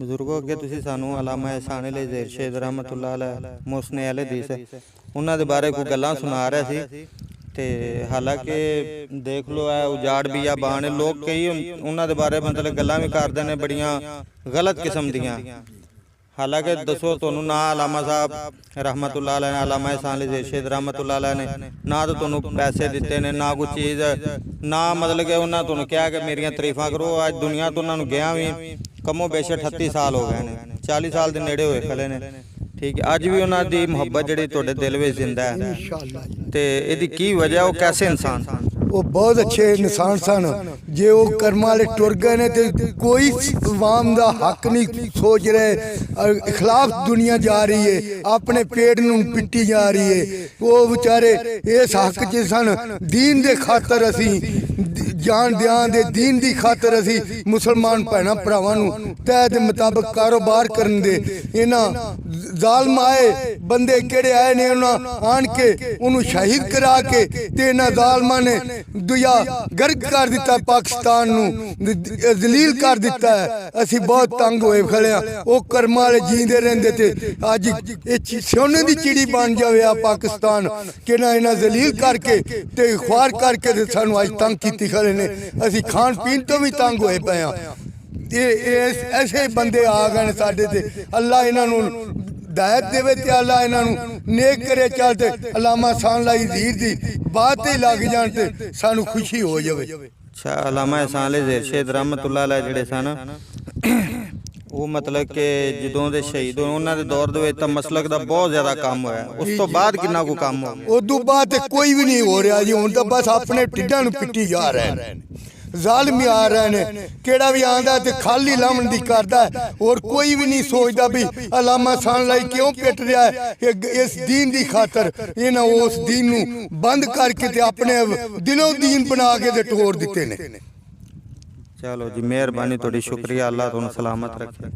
ਬਜ਼ੁਰਗੋ ਅੱਗੇ ਤੁਸੀਂ ਸਾਨੂੰ ਅਲਾਮਾ ਇਹਸਾਨ ਅਲੀ ਜ਼ੇਰਸ਼ੇਦ ਰਹਿਮਤੁल्लाह अलैह ਮੁਹਸਨ ਅਹਿਲ ਹਦੀਸ ਉਹਨਾਂ ਦੇ ਬਾਰੇ ਕੋਈ ਗੱਲਾਂ ਸੁਣਾ ਰਿਹਾ ਸੀ ਤੇ ਹਾਲਾਂਕਿ ਦੇਖ ਲੋ ਹੈ ਉਜਾੜ ਬਿਆਬਾਨ ਲੋਕ ਕਈ ਉਹਨਾਂ ਦੇ ਬਾਰੇ ਮਤਲਬ ਗੱਲਾਂ ਵੀ ਕਰਦੇ ਨੇ ਬੜੀਆਂ ਗਲਤ ਕਿਸਮ ਦੀਆਂ। ਹਾਲਾਂਕਿ ਦੱਸੋ ਤੁਹਾਨੂੰ ਨਾ ਅਲਾਮਾ ਸਾਹਿਬ ਰਹਿਮਤੁल्लाह अलैह ਨੇ ਅਲਾਮਾ ਇਹਸਾਨ ਅਲੀ ਜ਼ੇਰਸ਼ੇਦ ਰਹਿਮਤੁल्लाह अलैह ਨੇ ਨਾ ਤਾਂ ਤੁਹਾਨੂੰ ਪੈਸੇ ਦਿੱਤੇ ਨੇ ਨਾ ਕੋਈ ਚੀਜ਼ ਨਾ ਮਤਲਬ ਕਿ ਉਹਨਾਂ ਤੁਹਾਨੂੰ ਕਿਹਾ ਕਿ ਮੇਰੀਆਂ ਤਾਰੀਫਾਂ ਕਰੋ। ਅੱਜ ਦੁਨੀਆ ਤੋਂ ਉਹਨਾਂ ਨੂੰ ਗਿਆ ਵੀ ਕਮੋ ਬੇਸ਼ 38 ਸਾਲ ਹੋ ਗਏ ਨੇ 40 ਸਾਲ ਦੇ ਨੇੜੇ ਹੋਏ ਖਲੇ ਨੇ। ठीक है अज भी उन्होंने मुहब्बत जी थोड़े दिल में जिंदा है ते इहदी की वजह वो कैसे इंसान वो बहुत अच्छे इंसान सन जे वो कर्म वाले टुर गए ने ते कोई अवाम दा हक नहीं सोच रहे खिलाफ दुनिया जा रही है अपने पेट नूं पिट्टी जा रही है। वो बेचारे इस हक च सन दीन दे खातर असी जान दियां दे दीन दी खातर असी मुसलमान भैणां भरावां नूं तय दे मुताबिक कारोबार करन दे इन्हां जालम आए बंदे केड़े आए ने उन्हां आन के उन्होंने शहीद करा के ते इन्हां जालमां ने दुया गर्क कर दिता पाकिस्तान नूं जलील कर दिता है। असी बहुत तंग होए खड़े आ वो कर्म वाले जींदे रहिंदे ते अज ये सोने दी चिड़ी बन जावे आ पाकिस्तान कि ना इन्हां जलील करके ते ख्वार करके ते सानू अज तंग कीती खड़े ने। असी खान पीन तो भी तंग होए पे आ ऐसे बंदे आ गए साडे ते अल्लाह इन्हां नूं हिदायत देवे ते अल्लाह इन्हां नूं नेक करे चलते अलामा ehsan अली ज़ीर दी बात ही लग जान ते सानू खुशी हो जावे। अच्छा अलामा ehsan अली ज़ेरशेद रहमतुल्लाह अलैह जिहड़े सन वो मतलब कि ਜਦੋਂ ਦੇ ਸ਼ਹੀਦ ਹੋਏ ਉਹਨਾਂ ਦੇ ਦੌਰ ਦੇ ਵਿੱਚ ਤਾਂ ਮਸਲਕ ਦਾ ਬਹੁਤ ਜ਼ਿਆਦਾ ਕੰਮ ਹੋਇਆ। ਉਸ ਤੋਂ ਬਾਅਦ ਕਿੰਨਾ ਕੋ ਕੰਮ ਹੋ ਗਿਆ? ਉਦੋਂ ਬਾਅਦ ਤੇ ਕੋਈ ਵੀ ਨਹੀਂ ਹੋ ਰਿਹਾ ਜੀ। ਹੁਣ ਤਾਂ ਬਸ ਆਪਣੇ ਢਿੱਡਾਂ ਨੂੰ ਪਿੱਟੀ ਜਾ ਰਹੇ ਨੇ ਜ਼ਾਲਮ आ रहे ने केड़ा भी आंदा ते खाली लावन दी करदा है और कोई भी नहीं सोचदा भी अलामा ehsan लाई क्यों पिट रहा है इस दीन दी खातर। इन्हां उस दीन नूं बंद करके ते अपने दिलों दीन बना के ते तोड़ दिते ने। चलो जी मेहरबानी थोड़ी शुक्रिया अल्लाह तुहानू सलामत रखे।